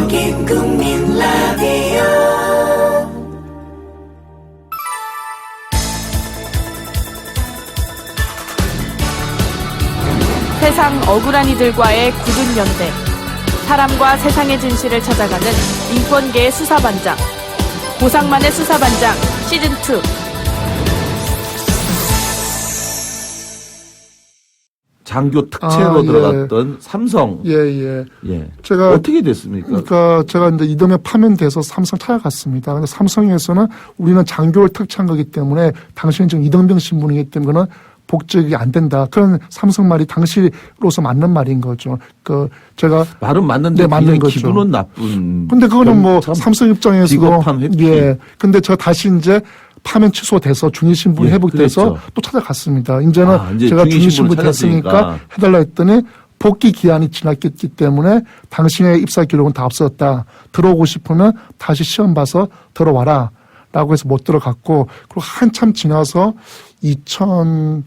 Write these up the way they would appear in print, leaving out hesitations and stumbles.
북적인 국민 라디오 세상 억울한 이들과의 굳은 연대, 사람과 세상의 진실을 찾아가는 인권계의 수사반장, 고상만의 수사반장 시즌2. 장교 특채로 들어갔던 삼성. 예. 제가 어떻게 됐습니까? 그러니까 제가 이제 이듬해 파면돼서 삼성 찾아갔습니다. 근데 삼성에서는 우리는 장교를 특채한 거기 때문에 당신은 지금 이등병 신분이기 때문에 복직이 안 된다. 그런 삼성 말이 당시로서 맞는 말인 거죠. 제가 말은 맞는데 맞는 거죠. 기분은 나쁜. 근데 그거는 뭐 삼성 입장에서 비겁한 회피. 예. 근데 제가 다시 이제 파면 취소돼서 중위신분이 회복돼서 그랬죠. 또 찾아갔습니다. 이제는 이제 제가 중위신분 됐으니까 해달라 했더니 복귀 기한이 지났기 때문에 당신의 입사 기록은 다 없어졌다. 들어오고 싶으면 다시 시험 봐서 들어와라. 라고 해서 못 들어갔고, 그리고 한참 지나서 2000몇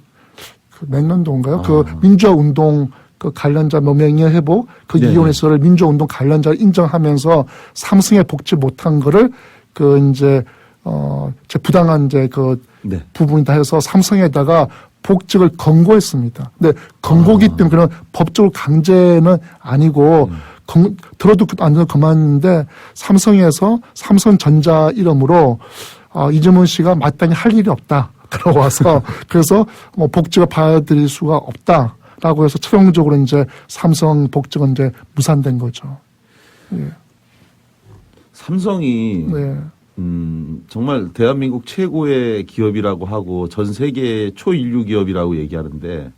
년도인가요? 민주화 운동 관련자 명예 회복 위원회서를 민주화 운동 관련자를 인정하면서 삼성에 복지 못한 거를 제 부당한 부분이다 해서 삼성에다가 복직을 권고했습니다. 근데 권고기 때문에 그런 법적으로 강제는 아니고 들어도 안 들어도 그만인데 삼성에서 삼성전자 이름으로 이재문 씨가 마땅히 할 일이 없다. 들어와서 그래서 뭐 복직을 받아들일 수가 없다라고 해서 최종적으로 이제 삼성 복직은 이제 무산된 거죠. 예. 삼성이 정말 대한민국 최고의 기업이라고 하고 전 세계 초인류 기업이라고 얘기하는데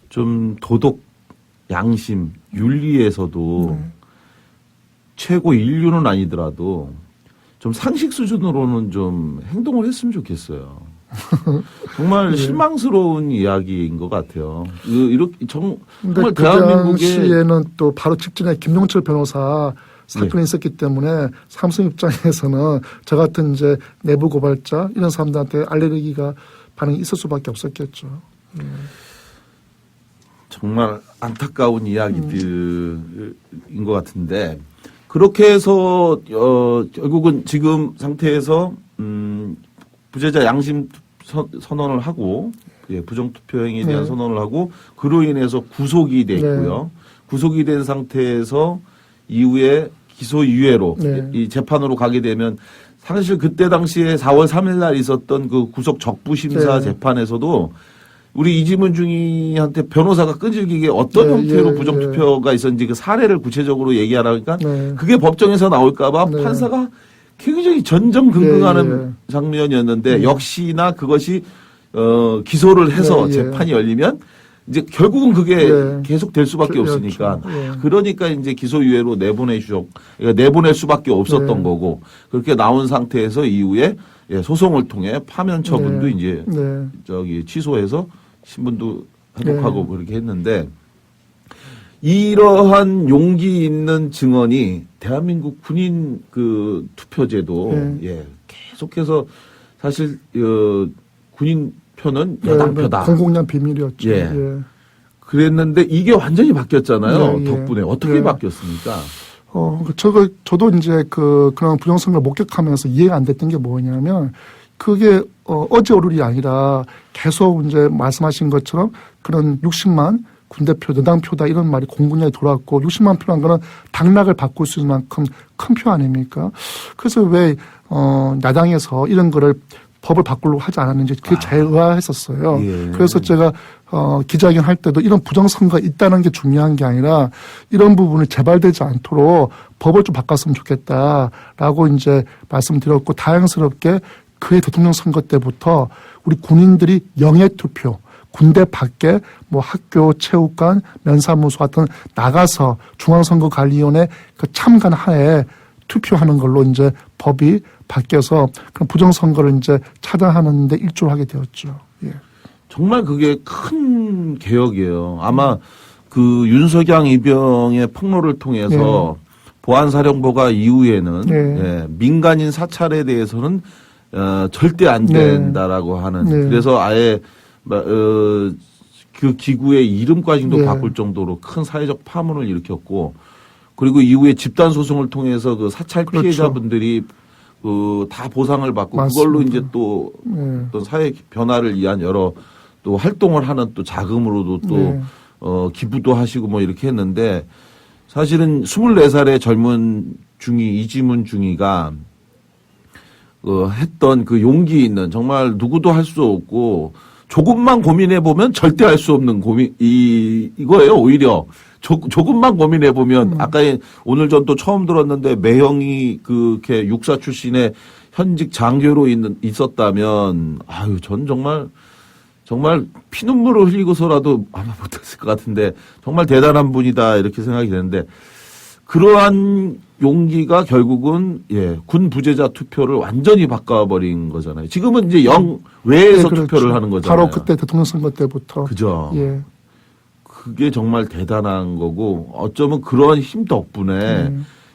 좀 도덕, 양심, 윤리에서도 최고 인류는 아니더라도 좀 상식 수준으로는 좀 행동을 했으면 좋겠어요. 정말 실망스러운 이야기인 것 같아요. 이렇게 정말 그 당시에는 또 바로 직전에 김용철 변호사 사건이 있었기 때문에 삼성 입장에서는 저 같은 이제 내부 고발자 이런 사람들한테 알레르기가 반응이 있을 수밖에 없었겠죠. 정말 안타까운 이야기들인 것 같은데 그렇게 해서 결국은 지금 상태에서 부재자 양심 선언을 하고 부정투표 행위에 대한 선언을 하고 그로 인해서 구속이 됐고요. 구속이 된 상태에서 이후에 기소유예로 이 재판으로 가게 되면 사실 그때 당시에 4월 3일 날 있었던 그 구속 적부심사 재판에서도 우리 이지문 중위한테 변호사가 끈질기게 어떤 형태로 부정투표가 있었는지 그 사례를 구체적으로 얘기하라니까 그게 법정에서 나올까봐 판사가 굉장히 전전긍긍하는 장면이었는데 역시나 그것이 기소를 해서 재판이 열리면 이제 결국은 그게 계속 될 수밖에 없으니까 그러니까 이제 기소유예로 내보낼 수밖에 없었던 거고 그렇게 나온 상태에서 이후에 소송을 통해 파면 처분도 이제 취소해서 신분도 회복하고 그렇게 했는데 이러한 용기 있는 증언이 대한민국 군인 그 투표제도 계속해서 사실 군인 표는 여당 표다. 공공연 비밀이었죠. 그랬는데 이게 완전히 바뀌었잖아요. 덕분에 어떻게 바뀌었습니까? 저도 이제 그런 부정선거를 목격하면서 이해가 안 됐던 게 뭐냐면 그게 어제 오늘이 아니라 계속 이제 말씀하신 것처럼 그런 60만 군대표, 여당표다 이런 말이 공군에 돌아왔고 60만 표란 거는 당락을 바꿀 수 있는 만큼 큰 표 아닙니까? 그래서 왜 야당에서 이런 거를 법을 바꾸려고 하지 않았는지 그게 제일 의아했었어요. 그래서 제가 기자회견 할 때도 이런 부정선거가 있다는 게 중요한 게 아니라 이런 부분이 재발되지 않도록 법을 좀 바꿨으면 좋겠다라고 이제 말씀드렸고 다행스럽게 그해 대통령 선거 때부터 우리 군인들이 영예투표 군대 밖에 뭐 학교, 체육관, 면사무소 같은 나가서 중앙선거관리위원회 그 참관 하에 투표하는 걸로 이제 법이 바뀌어서 그런 부정선거를 이제 차단하는 데 일조를 하게 되었죠. 정말 그게 큰 개혁이에요. 아마 그 윤석양 이병의 폭로를 통해서 보안사령부가 이후에는 민간인 사찰에 대해서는 절대 안 된다라고 하는 그래서 아예 그 기구의 이름까지도 바꿀 정도로 큰 사회적 파문을 일으켰고 그리고 이후에 집단 소송을 통해서 그 사찰 그렇죠. 피해자분들이 그 다 보상을 받고 맞습니다. 그걸로 이제 또 네. 어떤 사회 변화를 위한 여러 또 활동을 하는 또 자금으로도 또 네. 기부도 하시고 뭐 이렇게 했는데 사실은 24살의 젊은 중이 이지문 중이가 했던 그 용기 있는 정말 누구도 할 수 없고 조금만 고민해 보면 절대 할 수 없는 이거예요. 오히려 조금만 고민해 보면 아까 오늘 전 또 처음 들었는데 매형이 그렇게 육사 출신의 현직 장교로 있었다면 아유 전 정말 피눈물을 흘리고서라도 아마 못했을 것 같은데 정말 대단한 분이다 이렇게 생각이 되는데 그러한 용기가 결국은 군 부재자 투표를 완전히 바꿔버린 거잖아요. 지금은 이제 외에서 네, 그렇죠. 투표를 하는 거잖아요. 바로 그때 대통령 선거 때부터. 그죠. 예. 그게 정말 대단한 거고 어쩌면 그런 힘 덕분에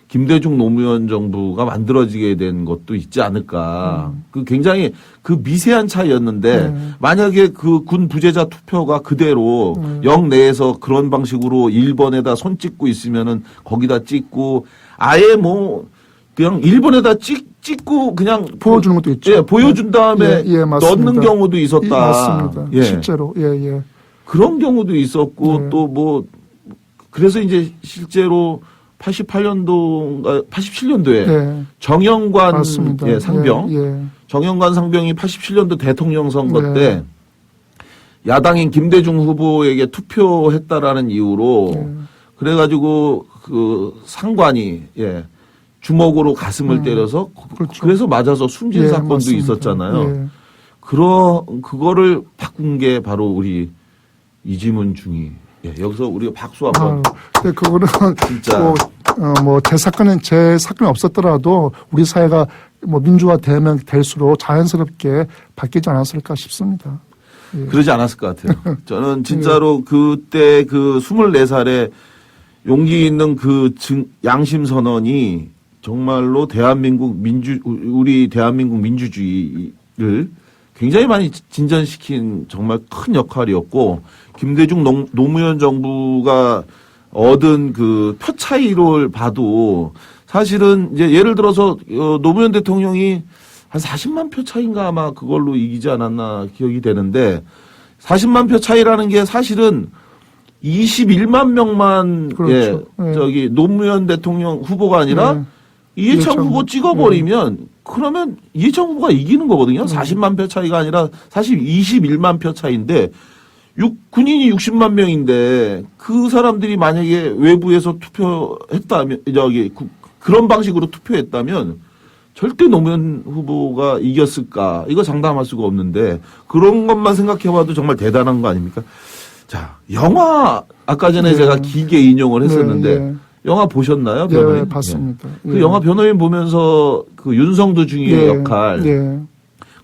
김대중 노무현 정부가 만들어지게 된 것도 있지 않을까. 그 굉장히 그 미세한 차이였는데 만약에 그 군 부재자 투표가 그대로 영 내에서 그런 방식으로 1번에다 손 찍고 있으면은 거기다 찍고 아예 뭐 그냥 1번에다 찍고 그냥 보여주는 것도 있죠. 예, 보여준 다음에 맞습니다. 넣는 경우도 있었다. 맞습니다. 예. 실제로. 예. 그런 경우도 있었고 네. 또 뭐 그래서 이제 실제로 88년도인가 87년도에 네. 정영관 맞습니다. 상병 예. 정영관 상병이 87년도 대통령 선거 네. 때 야당인 김대중 후보에게 투표했다라는 이유로 네. 그래가지고 그 상관이 주먹으로 가슴을 때려서 그렇죠. 그래서 맞아서 숨진 예, 사건도 맞습니다. 있었잖아요. 예. 그거를 바꾼 게 바로 우리 이지문 중이. 여기서 우리가 박수 한번. 근데 그거는 진짜. 제 사건이 없었더라도 우리 사회가 뭐 민주화되면 될수록 자연스럽게 바뀌지 않았을까 싶습니다. 예. 그러지 않았을 것 같아요. 저는 진짜로 그때 그 24살에 용기 있는 그 양심 선언이 정말로 우리 대한민국 민주주의를 굉장히 많이 진전시킨 정말 큰 역할이었고 김대중 노무현 정부가 얻은 그 표 차이를 봐도 사실은 이제 예를 들어서 노무현 대통령이 한 40만 표 차이인가 아마 그걸로 이기지 않았나 기억이 되는데 40만 표 차이라는 게 사실은 21만 명만 그렇죠. 노무현 대통령 후보가 아니라 이해창 후보 찍어버리면 그러면 이해창 후보가 이기는 거거든요. 40만 표 차이가 아니라 사실 21만 표 차이인데 군인이 60만 명인데 그 사람들이 만약에 외부에서 투표했다면 그런 방식으로 투표했다면 절대 노무현 후보가 이겼을까? 이거 장담할 수가 없는데 그런 것만 생각해봐도 정말 대단한 거 아닙니까? 자, 영화 아까 전에 제가 길게 인용을 했었는데 영화 보셨나요, 변호인? 예, 봤습니다. 그 영화 변호인 보면서 그 윤성도 중의 역할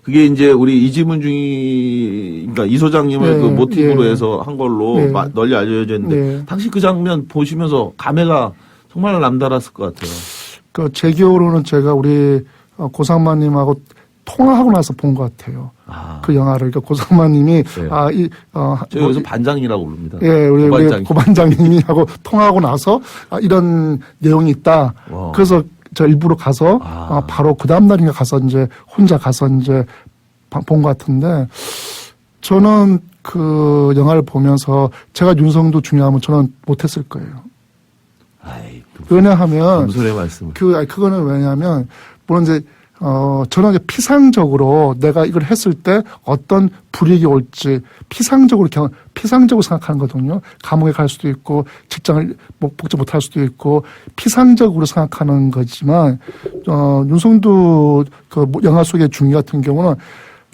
그게 이제 우리 이지문 중이 그러니까 이 소장님을 그 모티브로 해서 한 걸로 널리 알려져 있는데 당시 그 장면 보시면서 감회가 정말 남달랐을 것 같아요. 그 제 기억으로는 제가 우리 고상만님하고 통화하고 나서 본 것 같아요. 그 영화를. 그러니까 고상만님이 저희 여기서 반장이라고 부릅니다. 예, 우리 고반장님이하고 통화하고 나서 이런 내용이 있다. 그래서 저 일부러 가서 바로 그 다음 날인가 가서 이제 혼자 가서 이제 본 것 같은데 저는 그 영화를 보면서 제가 윤성도 중요하면 저는 못했을 거예요. 왜냐하면 겸손의 말씀을. 그거는 왜냐하면 물론 이제 저는 이제 피상적으로 내가 이걸 했을 때 어떤 불이익이 올지 피상적으로 생각하는 거거든요. 감옥에 갈 수도 있고 직장을 복직 못할 수도 있고 피상적으로 생각하는 거지만 윤성도 그 영화 속의 중위 같은 경우는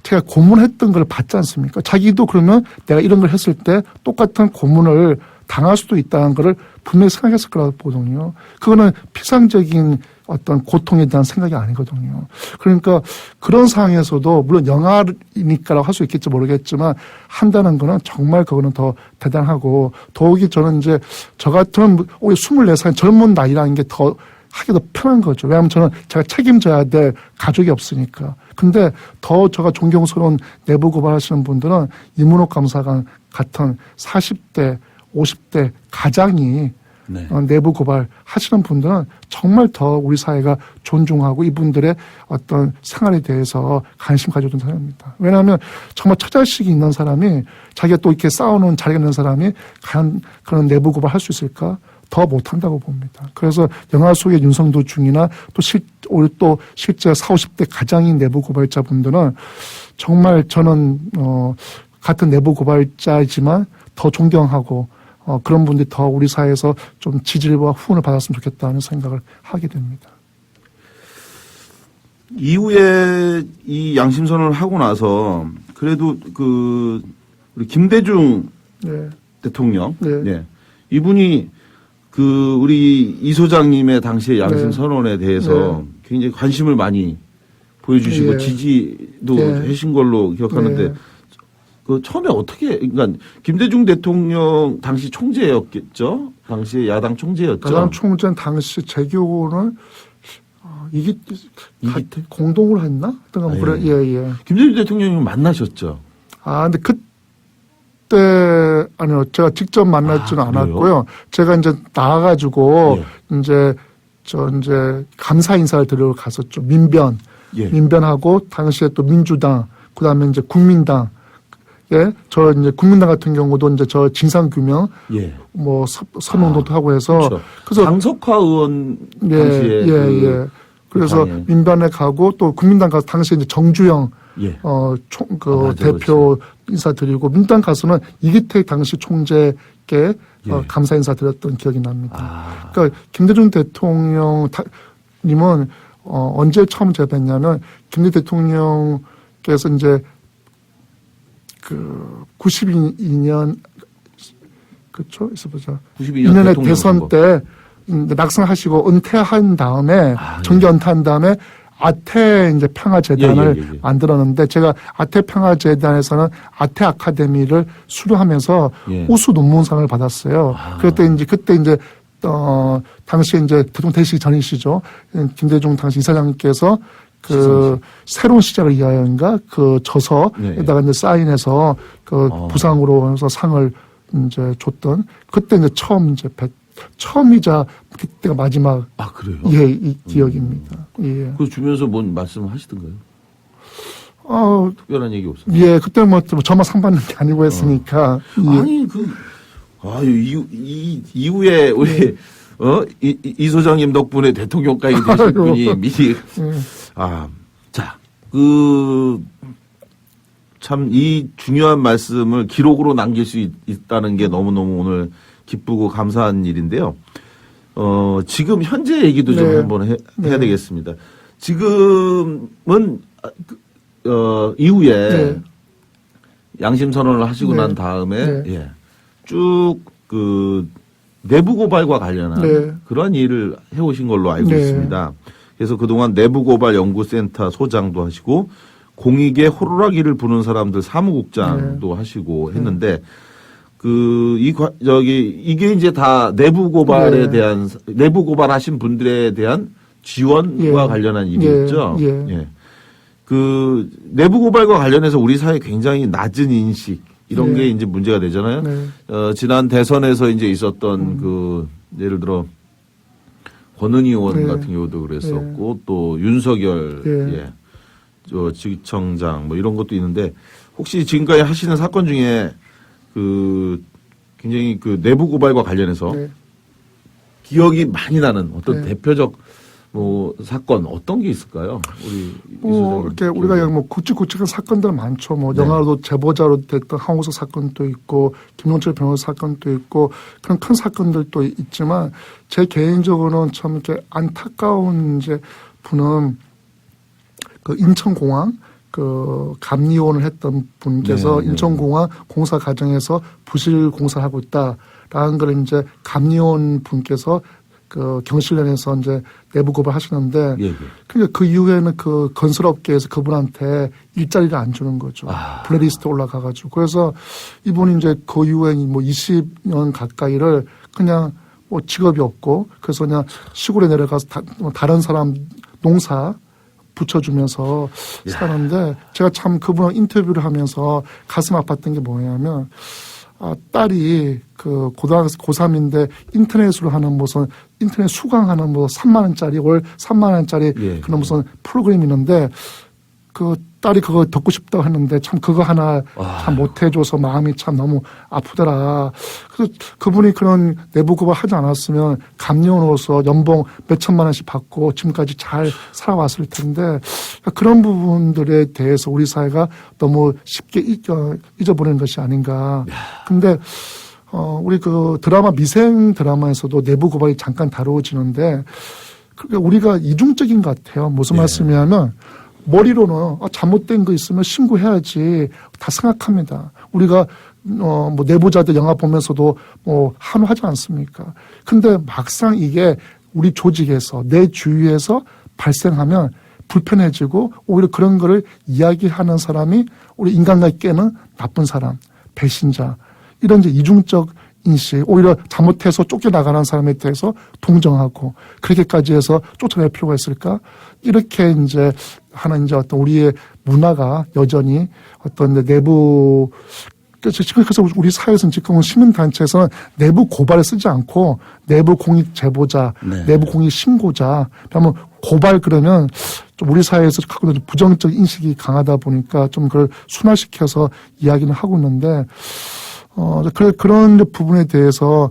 제가 고문했던 걸 봤지 않습니까? 자기도 그러면 내가 이런 걸 했을 때 똑같은 고문을 당할 수도 있다는 거를 분명히 생각했을 거라고 보거든요. 그거는 피상적인 어떤 고통에 대한 생각이 아니거든요. 그러니까 그런 상황에서도 물론 영화니까라고 할 수 있겠지 모르겠지만 한다는 거는 정말 그거는 더 대단하고 더욱이 저는 이제 저 같은 오히려 24살 젊은 나이라는 게 더 하기 더 편한 거죠. 왜냐하면 저는 제가 책임져야 될 가족이 없으니까. 근데 더 제가 존경스러운 내부 고발하시는 분들은 이문옥 감사관 같은 40대, 50대 가장이 네. 내부 고발 하시는 분들은 정말 더 우리 사회가 존중하고 이분들의 어떤 생활에 대해서 관심 가져준 사람입니다. 왜냐하면 정말 처자식이 있는 사람이 자기가 또 이렇게 싸우는 자리가 있는 사람이 과연 그런 내부 고발 할 수 있을까? 더 못한다고 봅니다. 그래서 영화 속의 윤성도중이나 우리 또 실제 40, 50대 가장인 내부 고발자분들은 정말 저는 같은 내부 고발자이지만 더 존경하고 그런 분들이 더 우리 사회에서 좀 지지와 후원을 받았으면 좋겠다는 생각을 하게 됩니다. 이후에 이 양심선언을 하고 나서 그래도 우리 김대중 네. 대통령, 네. 네. 이분이 우리 이 소장님의 당시의 양심선언에 대해서 네. 굉장히 관심을 많이 보여주시고 네. 지지도 네. 하신 걸로 기억하는데 네. 처음에 어떻게, 그러니까 김대중 대통령 당시 총재였겠죠? 당시에 야당 총재였죠? 야당 총재는 당시 제 기억으로는 이게 공동으로 했나? 어떤 그래. 예. 김대중 대통령이 만나셨죠? 근데 아니요. 제가 직접 만나지는 않았고요. 제가 이제 나와가지고 이제 감사 인사를 드리러 갔었죠. 민변하고 당시에 또 민주당, 그 다음에 이제 국민당. 저 이제 국민당 같은 경우도 이제 저 진상규명, 서명도 하고 해서. 그렇죠. 그래서 강석화 의원 당시에. 그래서 민변에 가고 또 국민당 가서 당시에 이제 정주영 대표 인사드리고 민주당 가서는 이기택 당시 총재께 감사 인사드렸던 기억이 납니다. 그러니까 김대중 대통령님은 언제 처음 제가 뵀냐면 김대중 대통령께서 이제 92년 그렇죠? 있어 보자. 92년에 대선 때 낙선하시고 은퇴한 다음에 정계 은퇴한 다음에 아태 이제 평화재단을 만들었는데 제가 아태 평화재단에서는 아태 아카데미를 수료하면서 우수 논문상을 받았어요. 그때 이제 당시에 이제 대통령 되시기 전이시죠. 김대중 당시 이사장님께서 새로운 시작을 위하여인가 저서에다가 이제 사인해서 부상으로 해서 상을 이제 줬던 그때 이제 처음이자 그때가 마지막. 그래요? 이 기억입니다. 그 주면서 뭔 말씀을 하시던가요? 특별한 얘기 없어요? 그때 저만 상 받는 게 아니고 했으니까. 아니, 이후에 우리, 이 소장님 덕분에 대통령까지 되신 분이 미리. 참 이 중요한 말씀을 기록으로 남길 수 있다는 게 너무너무 오늘 기쁘고 감사한 일인데요. 지금 현재 얘기도 좀 한번 해야 되겠습니다. 지금은, 이후에 양심선언을 하시고 난 다음에, 쭉 내부 고발과 관련한 그런 일을 해오신 걸로 알고 있습니다. 그래서 그동안 내부 고발 연구센터 소장도 하시고, 공익의 호루라기를 부는 사람들 사무국장도 하시고 했는데, 이게 이제 다 내부 고발에 대한, 내부 고발하신 분들에 대한 지원과 관련한 일이었죠. 내부 고발과 관련해서 우리 사회 굉장히 낮은 인식, 이런 게 이제 문제가 되잖아요. 지난 대선에서 이제 있었던 예를 들어, 권은희 의원 같은 경우도 그랬었고, 또 윤석열, 지청장 이런 것도 있는데, 혹시 지금까지 하시는 사건 중에 굉장히 내부 고발과 관련해서 기억이 많이 나는 어떤 대표적 사건 어떤 게 있을까요? 이렇게 우리가 굵직굵직한 사건들 많죠. 영화로도 제보자로 됐던 항우석 사건도 있고, 김용철 변호사 사건도 있고, 그런 큰 사건들도 있지만, 제 개인적으로는 참 이렇게 안타까운 분은 인천공항 감리원을 했던 분께서 인천공항 공사 과정에서 부실 공사를 하고 있다라는 걸 이제 감리원 분께서 경실련에서 이제 내부 고발 하시는데, 그러니까 그 이후에는 건설업계에서 그분한테 일자리를 안 주는 거죠. 블랙리스트에 올라가가지고. 그래서 이분이 이제 그 이후에 20년 가까이를 그냥 직업이 없고, 그래서 그냥 시골에 내려가서 다른 사람 농사 붙여주면서 사는데, 제가 참 그분하고 인터뷰를 하면서 가슴 아팠던 게 뭐냐면, 딸이 그 고등학교 고3인데 인터넷으로 하는 무슨 인터넷 수강하는 뭐 3만 원짜리 월 3만 원짜리 예. 그런 무슨 프로그램이 있는데 그 딸이 그거 듣고 싶다고 했는데 참 그거 하나 참 못해줘서 마음이 참 너무 아프더라. 그래서 그분이 그런 내부 고발 하지 않았으면 감리원으로서 연봉 몇 천만 원씩 받고 지금까지 잘 살아왔을 텐데 그런 부분들에 대해서 우리 사회가 너무 쉽게 잊어버리는 것이 아닌가. 근데 우리 그 드라마 미생 드라마에서도 내부 고발이 잠깐 다루어지는데 그러니까 우리가 이중적인 것 같아요. 무슨 말씀이냐면 머리로는 잘못된 거 있으면 신고해야지 다 생각합니다. 우리가 뭐 내부자들 영화 보면서도 뭐 한우하지 않습니까? 근데 막상 이게 우리 조직에서 내 주위에서 발생하면 불편해지고 오히려 그런 거를 이야기하는 사람이 우리 인간관계 깨는 나쁜 사람, 배신자 이런 이제 이중적 인식, 오히려 잘못해서 쫓겨나가는 사람에 대해서 동정하고 그렇게까지 해서 쫓아낼 필요가 있을까? 이렇게 이제 하는 이제 어떤 우리의 문화가 여전히 어떤 내부 그래서 우리 사회에서는 지금 시민단체에서는 내부 고발을 쓰지 않고 내부 공익 제보자, 내부 공익 신고자. 왜냐하면 고발 그러면 좀 우리 사회에서 갖고 있는 부정적 인식이 강하다 보니까 좀 그걸 순화시켜서 이야기는 하고 있는데 그런 부분에 대해서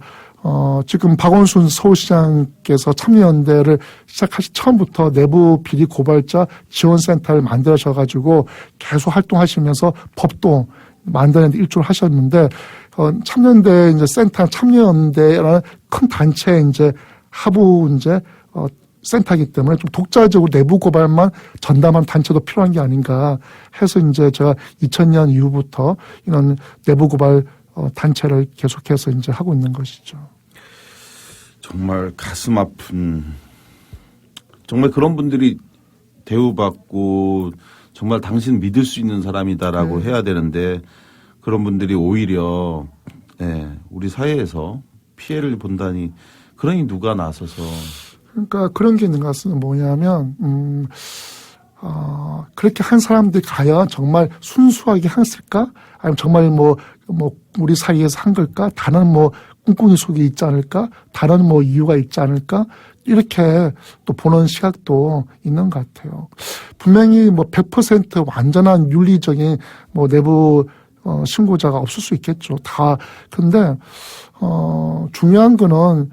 지금 박원순 서울시장께서 참여연대를 시작하시 처음부터 내부 비리 고발자 지원센터를 만들어셔가지고 계속 활동하시면서 법도 만드는데 일조를 하셨는데 참여연대 이제 센터 참여연대라는 큰 단체의 이제 하부 이제 센터이기 때문에 좀 독자적으로 내부 고발만 전담한 단체도 필요한 게 아닌가 해서 이제 제가 2000년 이후부터 이런 내부 고발 단체를 계속해서 이제 하고 있는 것이죠. 정말 가슴 아픈 정말 그런 분들이 대우받고 정말 당신 믿을 수 있는 사람이다라고 해야 되는데 그런 분들이 오히려 우리 사회에서 피해를 본다니 그러니 누가 나서서 그러니까 그런 게 있는 것 같습니다. 뭐냐면 그렇게 한 사람들이 과연 정말 순수하게 했을까? 아니면 정말 뭐 우리 사이에서 한 걸까? 다른 뭐 꿍꿍이 속에 있지 않을까? 다른 뭐 이유가 있지 않을까? 이렇게 또 보는 시각도 있는 것 같아요. 분명히 뭐 100% 완전한 윤리적인 뭐 내부 신고자가 없을 수 있겠죠. 다. 근데 중요한 거는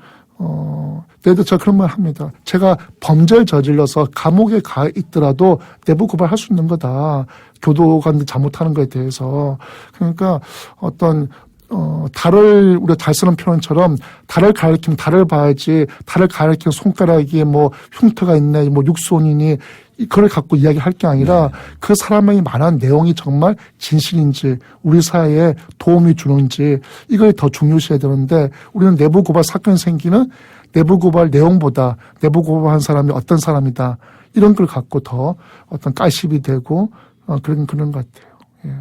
내도 제가 그런 말 합니다. 제가 범죄를 저질러서 감옥에 가 있더라도 내부 고발할 수 있는 거다. 교도관들 잘못하는 거에 대해서. 그러니까 어떤 달을 우리가 잘 쓰는 표현처럼 달을 가리키면 달을 봐야지 달을 가리키는 손가락에 뭐 흉터가 있네, 뭐 육손이니 그걸 갖고 이야기할 게 아니라 그 사람이 말한 내용이 정말 진실인지 우리 사회에 도움이 주는지 이걸 더 중요시해야 되는데 우리는 내부 고발 사건이 생기는 내부 고발 내용보다 내부 고발한 사람이 어떤 사람이다 이런 걸 갖고 더 어떤 가십이 되고 그런 것 같아요. 예.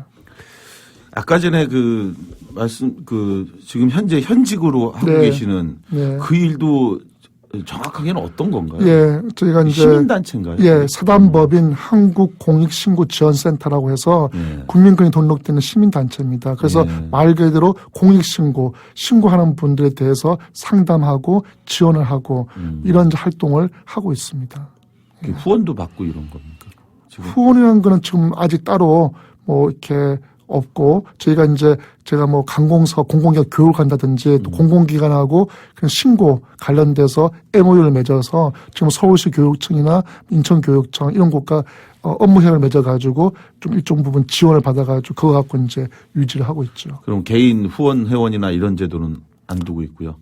아까 전에 지금 현재 현직으로 하고 계시는 그 일도 정확하게는 어떤 건가요? 예, 저희가 이제 시민단체인가요? 예, 사단법인 한국공익신고지원센터라고 해서 국민권이 등록되는 시민단체입니다. 그래서 말 그대로 공익신고, 신고하는 분들에 대해서 상담하고 지원을 하고 이런 활동을 하고 있습니다. 후원도 받고 이런 겁니까? 지금? 후원이라는 거는 지금 아직 따로 뭐 이렇게 없고 저희가 이제 제가 뭐 관공서 공공기관 교육을 간다든지 또 공공기관하고 그런 신고 관련돼서 MOU를 맺어서 지금 서울시 교육청이나 인천교육청 이런 곳과 업무 협약을 맺어가지고 좀 일정 부분 지원을 받아가지고 그거 갖고 이제 유지를 하고 있죠. 그럼 개인 후원 회원이나 이런 제도는 안 두고 있고요.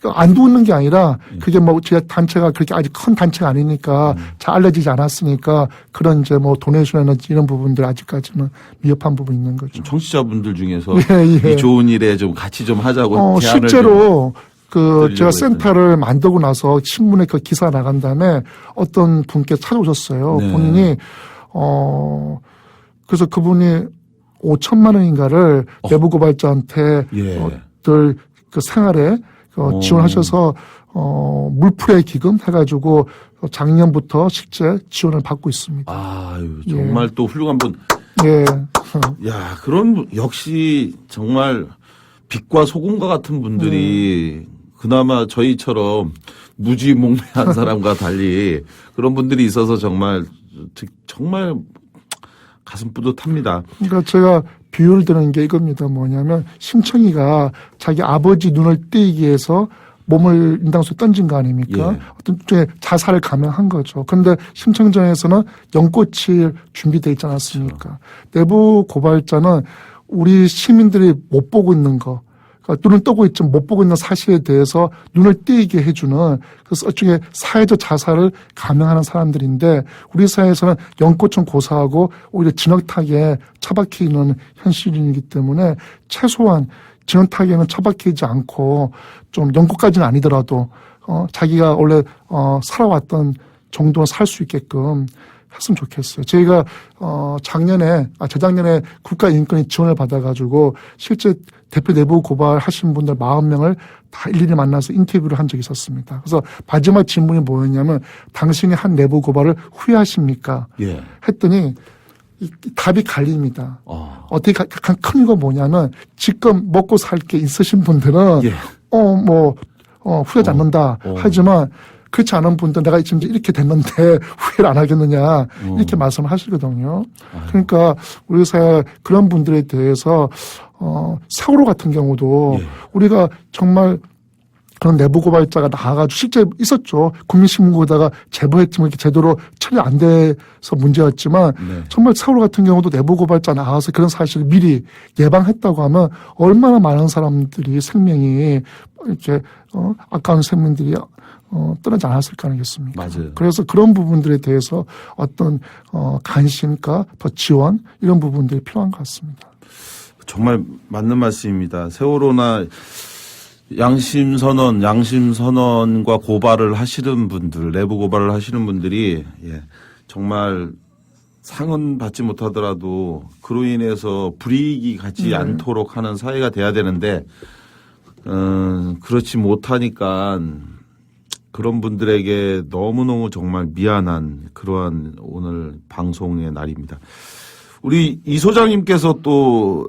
안 두는 게 아니라 그게 뭐 제 단체가 그렇게 아직 큰 단체가 아니니까 잘 알려지지 않았으니까 그런 이제 뭐 도네이션이나 이런 부분들 아직까지는 미흡한 부분이 있는 거죠. 청취자분들 중에서 예. 이 좋은 일에 좀 같이 좀 하자고 제안을 실제로 제가 했더니. 센터를 만들고 나서 신문에 그 기사 나간 다음에 어떤 분께 찾아오셨어요. 네. 본인이 그래서 그분이 5천만 원인가를 내부 고발자한테 그 생활에 지원하셔서 물풀의 기금 해가지고 작년부터 실제 지원을 받고 있습니다. 아유 정말 또 훌륭한 분. 예. 야 그런 역시 정말 빛과 소금과 같은 분들이 그나마 저희처럼 무지몽매한 사람과 달리 그런 분들이 있어서 정말 가슴 뿌듯합니다. 그러니까 제가 비유를 드는 게 이겁니다. 뭐냐면 심청이가 자기 아버지 눈을 띄기 위해서 몸을 인당수에 던진 거 아닙니까? 예. 어떤 쪽에 자살을 감행한 거죠. 그런데 심청전에서는 연꽃이 준비되어 있지 않았습니까? 그렇죠. 내부 고발자는 우리 시민들이 못 보고 있는 거, 그러니까 눈을 뜨고 있지만 못 보고 있는 사실에 대해서 눈을 띄게 해주는 그래서 일종의 사회적 자살을 감행하는 사람들인데 우리 사회에서는 연꽃은 고사하고 오히려 진흙탕에 처박혀 있는 현실이기 때문에 최소한 진흙탕에는 처박히지 않고 좀 연꽃까지는 아니더라도 자기가 원래 살아왔던 정도는 살 수 있게끔 했으면 좋겠어요. 저희가 재작년에 국가인권위 지원을 받아가지고 실제 대표 내부 고발하신 분들 40명을 다 일일이 만나서 인터뷰를 한 적이 있었습니다. 그래서 마지막 질문이 뭐였냐면 당신이 한 내부 고발을 후회하십니까? 예. 했더니 이 답이 갈립니다. 어떻게 가장 큰 이유가 뭐냐면 지금 먹고 살 게 있으신 분들은 예. 후회하지 않는다. 하지만 그렇지 않은 분들 내가 지금 이렇게 됐는데 후회를 안 하겠느냐 이렇게 말씀을 하시거든요. 그러니까 우리 사회 그런 분들에 대해서 세월호 같은 경우도 우리가 정말 그런 내부 고발자가 나와가지고 실제 있었죠. 국민신문고에다가 제보했지만 이렇게 제대로 처리 안 돼서 문제였지만 정말 세월호 같은 경우도 내부 고발자 나와서 그런 사실을 미리 예방했다고 하면 얼마나 많은 사람들이 생명이 이렇게 아까운 생명들이 떠나지 않았을까 하겠습니까? 맞아요. 그래서 그런 부분들에 대해서 어떤 관심과 더 지원 이런 부분들이 필요한 것 같습니다. 정말 맞는 말씀입니다. 세월호나 양심선언과 고발을 하시는 분들, 내부 고발을 하시는 분들이 정말 상은 받지 못하더라도 그로 인해서 불이익이 가지 않도록 하는 사회가 돼야 되는데 그렇지 못하니까 그런 분들에게 너무너무 정말 미안한 그러한 오늘 방송의 날입니다. 우리 이 소장님께서 또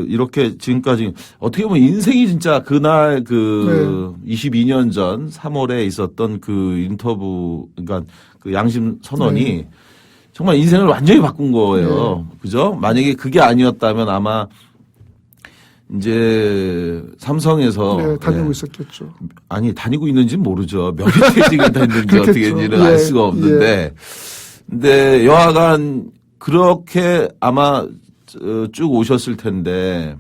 이렇게 지금까지 어떻게 보면 인생이 진짜 그날 22년 전 3월에 있었던 그 인터뷰, 그러니까 그 양심 선언이 정말 인생을 완전히 바꾼 거예요. 그죠? 만약에 그게 아니었다면 아마 이제 삼성에서 다니고 있었겠죠. 아니 다니고 있는지는 모르죠. 명예퇴직을 했는지 어떻게인지는 알 수가 없는데, 근데 여하간 그렇게 아마 쭉 오셨을 텐데,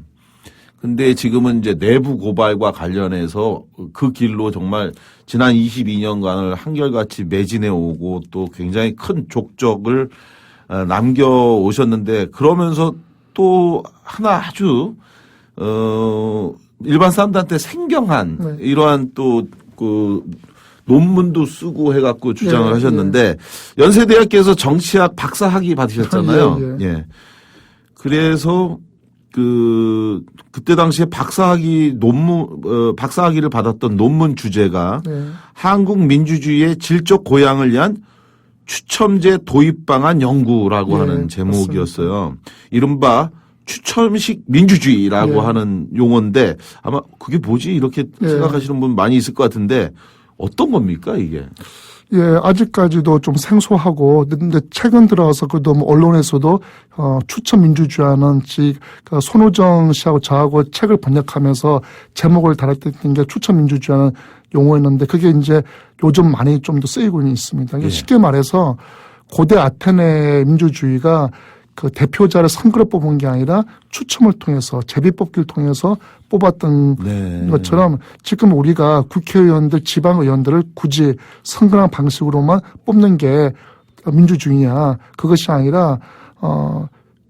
근데 지금은 이제 내부 고발과 관련해서 그 길로 정말 지난 22년간을 한결같이 매진해 오고 또 굉장히 큰 족적을 남겨 오셨는데, 그러면서 또 하나 아주 일반 사람들한테 생경한 이러한 또 논문도 쓰고 해갖고 주장을 하셨는데 연세대학교에서 정치학 박사학위 받으셨잖아요. 그래서 그때 당시에 박사학위를 받았던 논문 주제가 한국 민주주의의 질적 고양을 위한 추첨제 도입 방안 연구라고 하는 제목이었어요. 맞습니다. 이른바 추첨식 민주주의라고 하는 용어인데 아마 그게 뭐지 이렇게 생각하시는 분 많이 있을 것 같은데 어떤 겁니까 이게? 아직까지도 좀 생소하고 근데 최근 들어서 그래도 언론에서도 추첨 민주주의하는 손호정 씨하고 저하고 책을 번역하면서 제목을 달았던 게 추첨 민주주의하는 용어였는데 그게 이제 요즘 많이 좀 더 쓰이고 있습니다. 쉽게 말해서 고대 아테네 민주주의가 그 대표자를 선거로 뽑은 게 아니라 추첨을 통해서 제비뽑기를 통해서 뽑았던 것처럼 지금 우리가 국회의원들, 지방의원들을 굳이 선거랑 방식으로만 뽑는 게 민주주의냐 그것이 아니라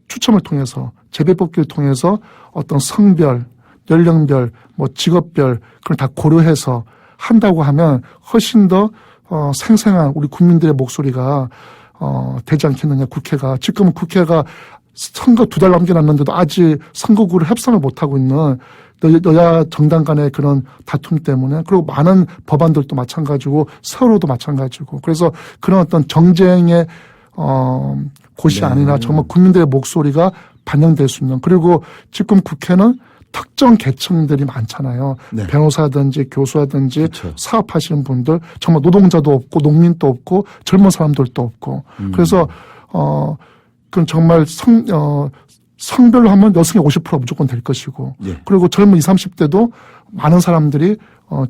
추첨을 통해서 제비뽑기를 통해서 어떤 성별, 연령별, 직업별 그걸 다 고려해서 한다고 하면 훨씬 더 생생한 우리 국민들의 목소리가 되지 않겠느냐, 국회가. 지금 국회가 선거 2달 남겨놨는데도 아직 선거구를 협상을 못하고 있는 여야 정당 간의 그런 다툼 때문에 그리고 많은 법안들도 마찬가지고 세월호도 마찬가지고 그래서 그런 어떤 정쟁의 곳이 아니라 정말 국민들의 목소리가 반영될 수 있는 그리고 지금 국회는 특정 계층들이 많잖아요. 네. 변호사든지 교수라든지 그렇죠. 사업하시는 분들 정말 노동자도 없고 농민도 없고 젊은 사람들도 없고 그래서 그건 정말 성별로 하면 여성의 50% 무조건 될 것이고 예. 그리고 젊은 20, 30대도 많은 사람들이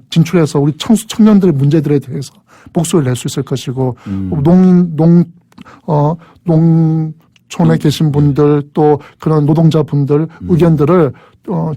진출해서 우리 청년들의 문제들에 대해서 목소리를 낼 수 있을 것이고 농촌에 계신 분들 또 그런 노동자분들 의견들을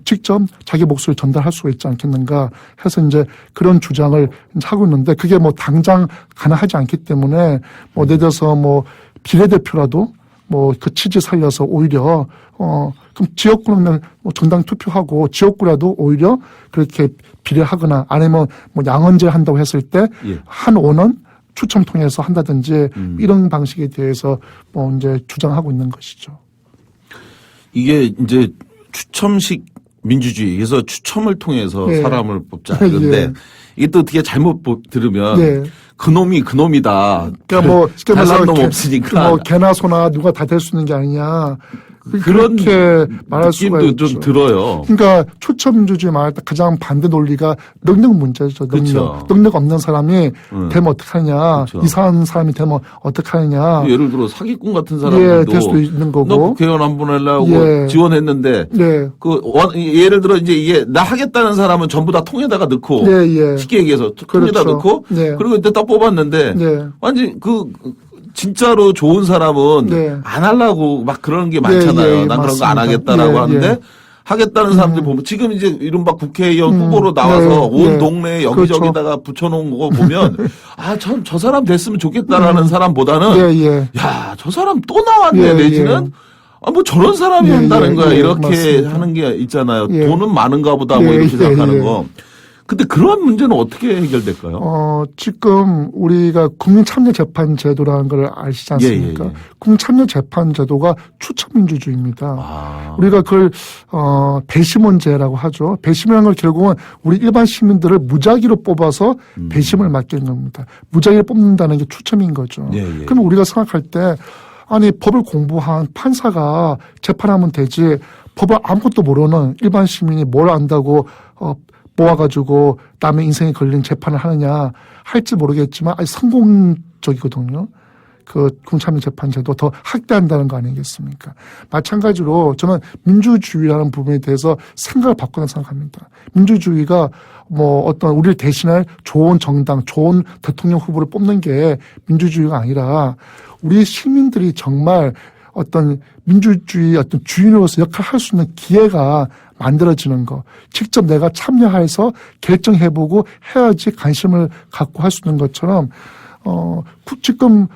직접 자기 목소리를 전달할 수가 있지 않겠는가 해서 이제 그런 주장을 이제 하고 있는데 그게 뭐 당장 가능하지 않기 때문에 뭐 예를 들어서 뭐 비례대표라도 뭐 그 취지 살려서 오히려 그럼 지역구는 뭐 정당 투표하고 지역구라도 오히려 그렇게 비례하거나 아니면 뭐 양언제 한다고 했을 때 한 원은 추첨 통해서 한다든지 이런 방식에 대해서 뭐 이제 주장하고 있는 것이죠. 이게 이제 추첨식 민주주의, 그래서 추첨을 통해서 네. 사람을 뽑자. 그런데 예. 이게 또 어떻게 잘못 들으면 네. 그놈이 그놈이다. 그러니까 뭐 잘난 놈 없으니까. 뭐 개나 소나 누가 다 될 수 있는 게 아니냐. 그런 그렇게 말할 수가 느낌도 있죠. 좀 들어요. 그러니까 추첨민주주의 말할 때 가장 반대 논리가 능력 문제죠. 그렇죠. 능력 없는 사람이 되면 어떡하냐. 그렇죠. 이상한 사람이 되면 어떡하냐. 예를 들어 사기꾼 같은 예, 사람들도 될 수도 있는 거고. 너 국회의원 안 보내려고 예. 지원했는데 네. 예를 들어 이제 이게 나 하겠다는 사람은 전부 다 통에다가 넣고 예, 예. 쉽게 얘기해서 통에다 그렇죠. 넣고 네. 그리고 이때 딱 뽑았는데 네. 완전 진짜로 좋은 사람은 네. 안 하려고 막 그러는 게 많잖아요. 예, 난 그런 거 맞습니다. 안 하겠다라고 예, 하는데 예. 하겠다는 사람들 보면 지금 이제 이른바 국회의원 후보로 나와서 네, 온 네. 동네에 여기저기다가 붙여놓은 거 보면 저 사람 됐으면 좋겠다라는 사람보다는 예, 예. 야, 저 사람 또 나왔네, 예, 내지는. 뭐 저런 사람이 예, 한다는 예, 거야. 예, 이렇게 맞습니다. 하는 게 있잖아요. 예. 돈은 많은가 보다, 뭐 예, 이렇게 예, 생각하는 예. 거. 근데 그런 문제는 어떻게 해결될까요? 지금 우리가 국민참여재판제도라는 걸 아시지 않습니까? 예, 예, 예. 국민참여재판제도가 추첨민주주의입니다. 아. 우리가 그걸 배심원제라고 하죠. 배심이라는 걸 결국은 우리 일반 시민들을 무작위로 뽑아서 배심을 맡기는 겁니다. 무작위로 뽑는다는 게 추첨인 거죠. 예, 예. 그럼 우리가 생각할 때 아니 법을 공부한 판사가 재판하면 되지 법을 아무것도 모르는 일반 시민이 뭘 안다고 모아가지고 남의 인생에 걸린 재판을 하느냐 할지 모르겠지만 아주 성공적이거든요. 그 국민참여재판제도 더 확대한다는 거 아니겠습니까? 마찬가지로 저는 민주주의라는 부분에 대해서 생각을 바꿔야 생각합니다. 민주주의가 뭐 어떤 우리를 대신할 좋은 정당, 좋은 대통령 후보를 뽑는 게 민주주의가 아니라 우리 시민들이 정말 어떤 민주주의 어떤 주인으로서 역할을 할 수 있는 기회가 만들어지는 거. 직접 내가 참여해서 결정해보고 해야지 관심을 갖고 할 수 있는 것처럼, 지금,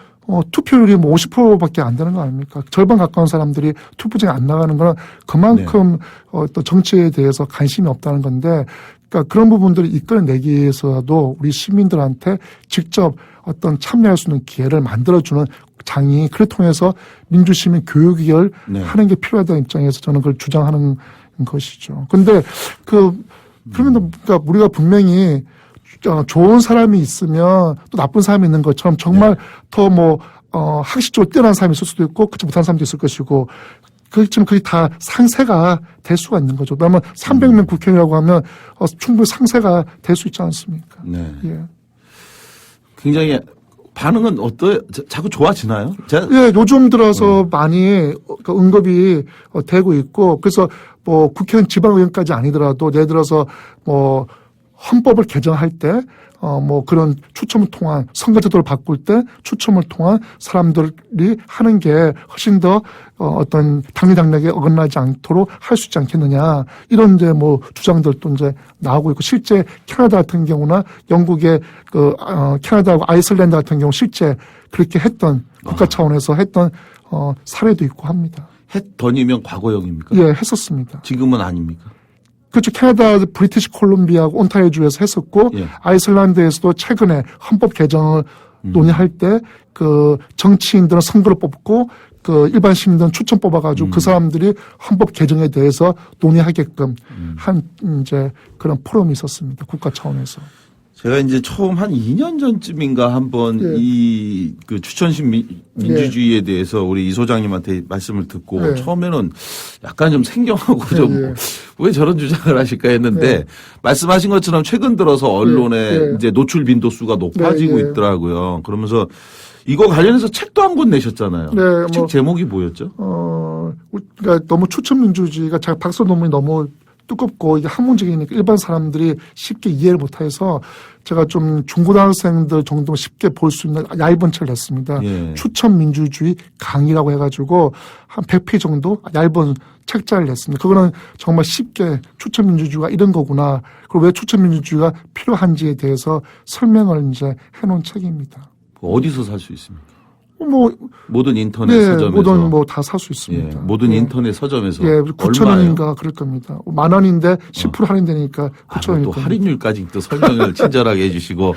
투표율이 뭐 50%밖에 안 되는 거 아닙니까? 절반 가까운 사람들이 투표장에 안 나가는 거는 그만큼 또 정치에 대해서 관심이 없다는 건데, 그러니까 그런 부분들을 이끌어내기 위해서도 우리 시민들한테 직접 어떤 참여할 수 있는 기회를 만들어주는 장이 그를 통해서 민주시민 교육을 하는 게 필요하다는 입장에서 저는 그걸 주장하는 것이죠. 근데 그러면 그러니까 우리가 분명히 좋은 사람이 있으면 또 나쁜 사람이 있는 것처럼 정말 더 학식적으로 뛰어난 사람이 있을 수도 있고 그렇지 못한 사람도 있을 것이고 그렇지만 그게 다 상세가 될 수가 있는 거죠. 왜냐하면 300명 국회의원이라고 하면 충분히 상세가 될 수 있지 않습니까? 네. 예. 굉장히 반응은 어때요? 자꾸 좋아지나요? 예, 요즘 들어서 많이 언급이 되고 있고 그래서 뭐 국회의원 지방의원까지 아니더라도 예를 들어서 뭐 헌법을 개정할 때 뭐 그런 추첨을 통한 선거제도를 바꿀 때 추첨을 통한 사람들이 하는 게 훨씬 더 어떤 당리당략에 어긋나지 않도록 할 수 있지 않겠느냐 이런 이제 뭐 주장들도 이제 나오고 있고 실제 캐나다 같은 경우나 영국의 캐나다하고 아이슬란드 같은 경우 실제 그렇게 했던 국가 차원에서 했던 사례도 있고 합니다. 했더니면 과거형입니까? 예, 했었습니다. 지금은 아닙니까? 그렇죠. 캐나다 브리티시 콜룸비아하고 온타리오주에서 했었고 예. 아이슬란드에서도 최근에 헌법 개정을 논의할 때 그 정치인들은 선거를 뽑고 그 일반 시민들은 추천 뽑아가지고 그 사람들이 헌법 개정에 대해서 논의하게끔 한 이제 그런 포럼이 있었습니다. 국가 차원에서. 제가 이제 처음 한 2년 전쯤인가 한번 예. 이 그 추천식 민주주의에 대해서 우리 이 소장님한테 말씀을 듣고 예. 처음에는 약간 좀 생경하고 좀 왜 저런 주장을 하실까 했는데 말씀하신 것처럼 최근 들어서 언론에 이제 노출 빈도수가 높아지고 있더라고요. 그러면서 이거 관련해서 책도 한 권 내셨잖아요. 네, 책 제목이 뭐였죠? 그러니까 너무 추천민주주의가 제가 박사 논문이 너무 두껍고 이게 학문적이니까 일반 사람들이 쉽게 이해를 못해서 제가 좀 중고등학생들 정도 쉽게 볼 수 있는 얇은 책을 냈습니다. 예. 추천민주주의 강의라고 해가지고 한 100페이지 정도 얇은 책자를 냈습니다. 그거는 정말 쉽게 추천민주주의가 이런 거구나. 그리고 왜 추천민주주의가 필요한지에 대해서 설명을 이제 해놓은 책입니다. 어디서 살 수 있습니까? 뭐 모든 인터넷 서점에서. 모든 뭐 다 살 수 있습니다. 예, 모든 인터넷 서점에서. 예, 9,000원인가 그럴 겁니다. 10,000원인데 10% 할인되니까 9,000원일 또 겁니다. 할인율까지 또 설명을 친절하게 해주시고.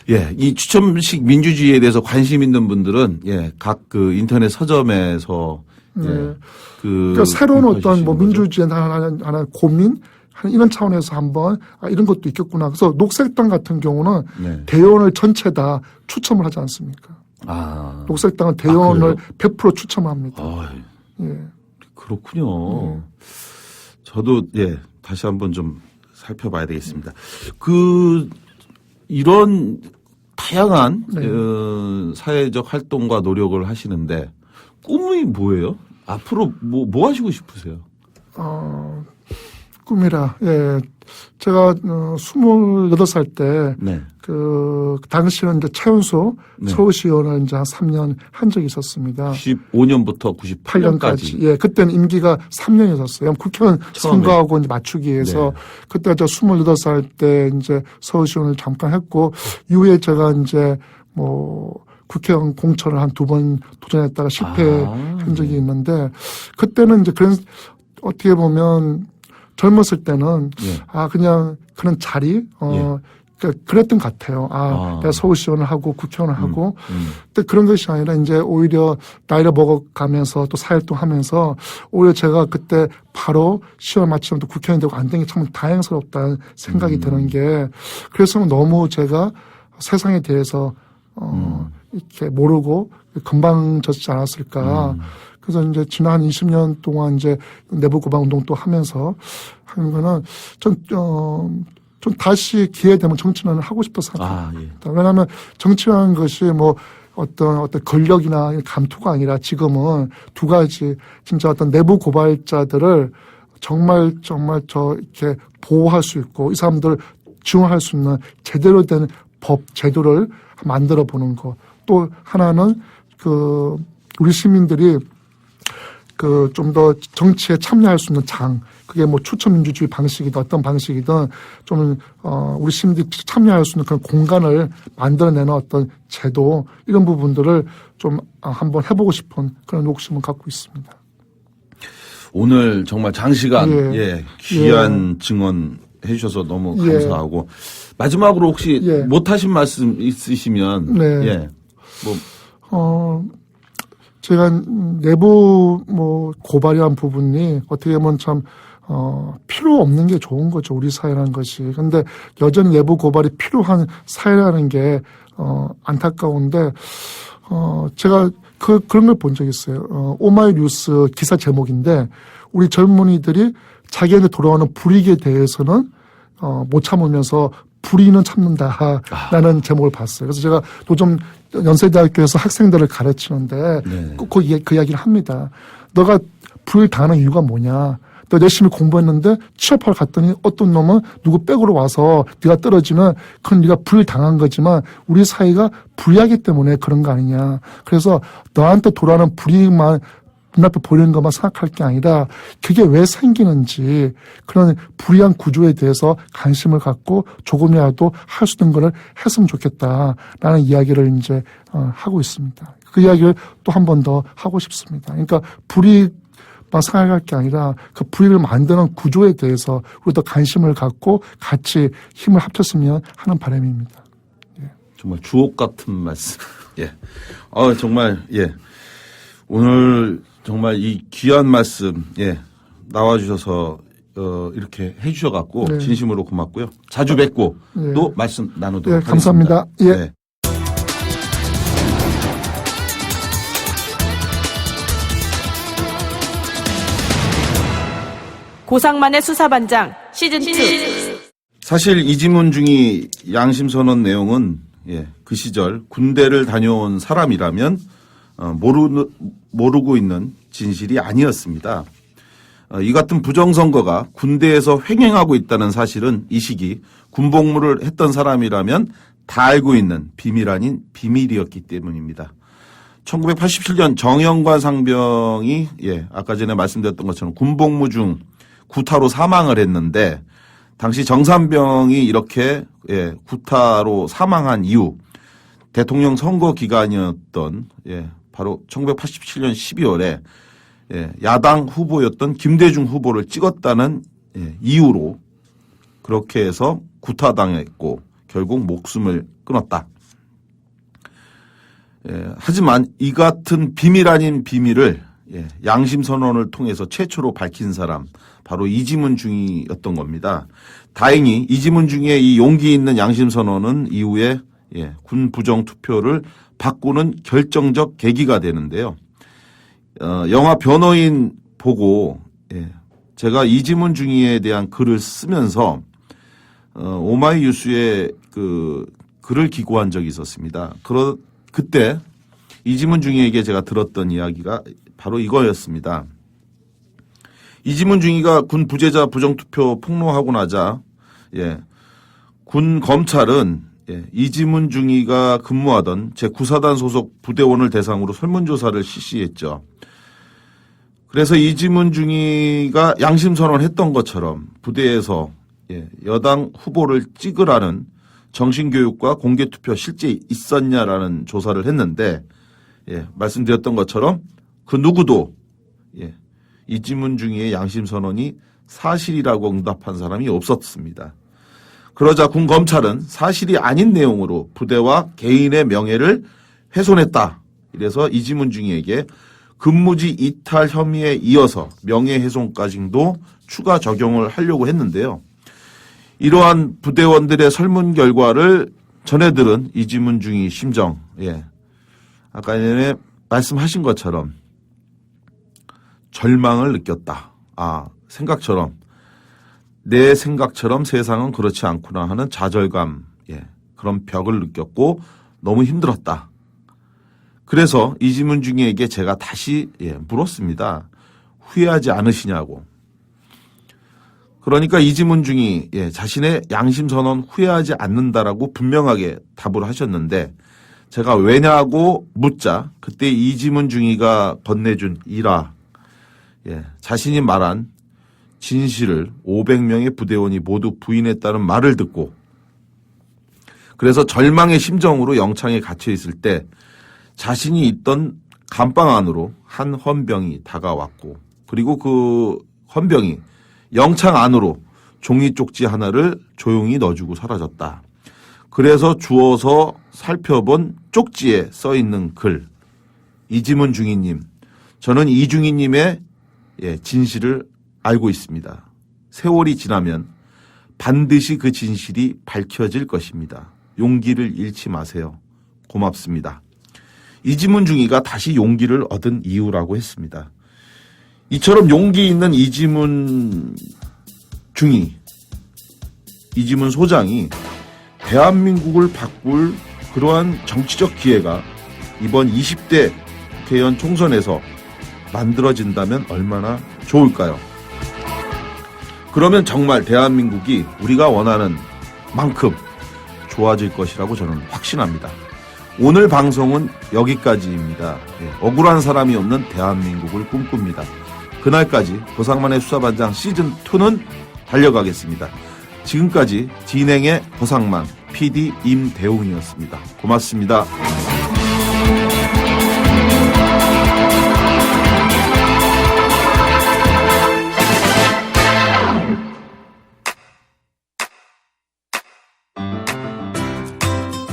예. 예, 이 추천식 민주주의에 대해서 관심 있는 분들은 예, 각 그 인터넷 서점에서 예, 네. 그러니까 새로운 어떤 뭐 민주주의에 하나 고민 이런 차원에서 한번 이런 것도 있겠구나. 그래서 녹색당 같은 경우는 네. 대의원을 전체 다 추첨을 하지 않습니까? 녹색당은 대의원을 100% 추첨을 합니다. 예. 그렇군요. 저도 예, 다시 한번 좀 살펴봐야 되겠습니다. 그 이런 다양한 사회적 활동과 노력을 하시는데 꿈이 뭐예요? 앞으로 뭐 하시고 싶으세요? 꿈이라, 예. 제가, 28살 때, 네. 그 당시는 이제 최은수 서울시의원을 이제 한 3년 한 적이 있었습니다. 95년부터 98년까지. 예, 그때는 임기가 3년이었어요. 국회의원 선거하고 이제 맞추기 위해서. 그때 저 28살 때 이제 서울시의원을 잠깐 했고, 이후에 제가 이제 뭐, 국회의원 공천을 한 2번 도전했다가 실패한 적이 있는데, 그때는 이제 그런, 어떻게 보면, 젊었을 때는 그냥 그런 자리 그러니까 그랬던 것 같아요. 내가 서울시의원을 하고 국회의원을 하고 근데 그런 것이 아니라 이제 오히려 나이를 먹어가면서 또 사회활동하면서 오히려 제가 그때 바로 시험 마치면 또 국회의원이 되고 안 된 게 참 다행스럽다는 생각이 드는 게 그래서 너무 제가 세상에 대해서 이렇게 모르고 건방졌지 않았을까. 그래서 이제 지난 20년 동안 이제 내부 고발 운동 또 하면서 하는 거는 좀 다시 기회 되면 정치인을 하고 싶어서 생각합니다. 왜냐하면 정치라는 것이 뭐 어떤 권력이나 감투가 아니라 지금은 두 가지 진짜 어떤 내부 고발자들을 정말 이렇게 보호할 수 있고 이 사람들 지원할 수 있는 제대로 된 법 제도를 만들어 보는 거. 또 하나는 그 우리 시민들이 그 좀 더 정치에 참여할 수 있는 장, 그게 뭐 추천민주주의 방식이든 어떤 방식이든 좀 우리 시민들이 참여할 수 있는 그런 공간을 만들어내는 어떤 제도 이런 부분들을 좀 한번 해보고 싶은 그런 욕심을 갖고 있습니다. 오늘 정말 장시간 귀한 증언 해주셔서 너무 감사하고 마지막으로 혹시 못하신 말씀 있으시면 제가 내부 뭐 고발이란 부분이 어떻게 보면 참 필요 없는 게 좋은 거죠. 우리 사회라는 것이. 근데 여전히 내부 고발이 필요한 사회라는 게 안타까운데 제가 그런 걸 본 적이 있어요. 오마이뉴스 기사 제목인데 우리 젊은이들이 자기한테 돌아오는 불이익에 대해서는 못 참으면서 불의는 참는다라는 제목을 봤어요. 그래서 제가 노점 연세대학교에서 학생들을 가르치는데 꼭 그 이야기를 합니다. 너가 불의를 당하는 이유가 뭐냐. 너 열심히 공부했는데 취업하러 갔더니 어떤 놈은 누구 백으로 와서 네가 떨어지면 그건 네가 불의를 당한 거지만 우리 사회가 불의하기 때문에 그런 거 아니냐. 그래서 너한테 돌아오는 불이익만 눈앞에 보이는 것만 생각할 게 아니라 그게 왜 생기는지 그런 불이한 구조에 대해서 관심을 갖고 조금이라도 할 수 있는 거를 했으면 좋겠다라는 이야기를 이제 하고 있습니다. 그 이야기를 또 한 번 더 하고 싶습니다. 그러니까 불이익만 생각할 게 아니라 그 불이익을 만드는 구조에 대해서 우리도 관심을 갖고 같이 힘을 합쳤으면 하는 바람입니다. 정말 주옥 같은 말씀. 정말 오늘 정말 이 귀한 말씀 나와주셔서 이렇게 해주셔갖고 네. 진심으로 고맙고요. 자주 뵙고 네. 또 말씀 나누도록 네, 하겠습니다. 감사합니다. 예. 네. 고상만의 수사반장 시즌2. 사실 이지문 중이 양심선언 내용은 그 시절 군대를 다녀온 사람이라면 모르고 있는 진실이 아니었습니다. 이 같은 부정선거가 군대에서 횡행하고 있다는 사실은 이 시기 군복무를 했던 사람이라면 다 알고 있는 비밀 아닌 비밀이었기 때문입니다. 1987년 정영관 상병이 아까 전에 말씀드렸던 것처럼 군복무 중 구타로 사망을 했는데 당시 정산병이 이렇게 구타로 사망한 이후 대통령 선거 기간이었던 바로 1987년 12월에 야당 후보였던 김대중 후보를 찍었다는 이유로 그렇게 해서 구타당했고 결국 목숨을 끊었다. 하지만 이 같은 비밀 아닌 비밀을 양심선언을 통해서 최초로 밝힌 사람 바로 이지문 중이었던 겁니다. 다행히 이지문 중의 이 용기 있는 양심선언은 이후에 군 부정투표를 바꾸는 결정적 계기가 되는데요. 영화 변호인 보고 제가 이지문 중이에 대한 글을 쓰면서 오마이뉴스에 그 글을 기고한 적이 있었습니다. 그때 이지문 중이에게 제가 들었던 이야기가 바로 이거였습니다. 이지문 중이가 군 부재자 부정투표 폭로하고 나자 군 검찰은 이지문 중이가 근무하던 제9사단 소속 부대원을 대상으로 설문조사를 실시했죠. 그래서 이지문 중이가 양심선언했던 것처럼 부대에서 여당 후보를 찍으라는 정신교육과 공개투표 실제 있었냐라는 조사를 했는데 말씀드렸던 것처럼 그 누구도 이지문 중이의 양심선언이 사실이라고 응답한 사람이 없었습니다. 그러자 군 검찰은 사실이 아닌 내용으로 부대와 개인의 명예를 훼손했다. 이래서 이지문 중이에게 근무지 이탈 혐의에 이어서 명예훼손까지도 추가 적용을 하려고 했는데요. 이러한 부대원들의 설문 결과를 전해들은 이지문 중이 심정, 아까 전에 말씀하신 것처럼 절망을 느꼈다. 내 생각처럼 세상은 그렇지 않구나 하는 좌절감, 그런 벽을 느꼈고 너무 힘들었다. 그래서 이지문 중이에게 제가 다시 물었습니다. 후회하지 않으시냐고. 그러니까 이지문 중이 자신의 양심선언 후회하지 않는다라고 분명하게 답을 하셨는데 제가 왜냐고 묻자 그때 이지문 중이가 건네준 일화, 자신이 말한 진실을 500명의 부대원이 모두 부인했다는 말을 듣고 그래서 절망의 심정으로 영창에 갇혀 있을 때 자신이 있던 감방 안으로 한 헌병이 다가왔고 그리고 그 헌병이 영창 안으로 종이 쪽지 하나를 조용히 넣어주고 사라졌다. 그래서 주워서 살펴본 쪽지에 써 있는 글. 이지문 중이님, 저는 이중이님의 진실을 알고 있습니다. 세월이 지나면 반드시 그 진실이 밝혀질 것입니다. 용기를 잃지 마세요. 고맙습니다. 이지문 중이가 다시 용기를 얻은 이유라고 했습니다. 이처럼 용기 있는 이지문 중이, 이지문 소장이 대한민국을 바꿀 그러한 정치적 기회가 이번 20대 국회의원 총선에서 만들어진다면 얼마나 좋을까요? 그러면 정말 대한민국이 우리가 원하는 만큼 좋아질 것이라고 저는 확신합니다. 오늘 방송은 여기까지입니다. 억울한 사람이 없는 대한민국을 꿈꿉니다. 그날까지 고상만의 수사반장 시즌2는 달려가겠습니다. 지금까지 진행의 고상만, PD 임대웅이었습니다. 고맙습니다.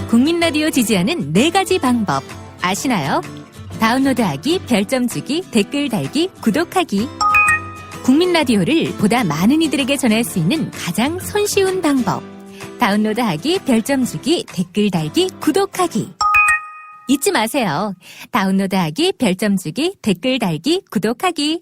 국민 라디오 지지하는 4가지 방법 아시나요? 다운로드하기, 별점 주기, 댓글 달기, 구독하기. 국민 라디오를 보다 많은 이들에게 전할 수 있는 가장 손쉬운 방법. 다운로드하기, 별점 주기, 댓글 달기, 구독하기. 잊지 마세요. 다운로드하기, 별점 주기, 댓글 달기, 구독하기.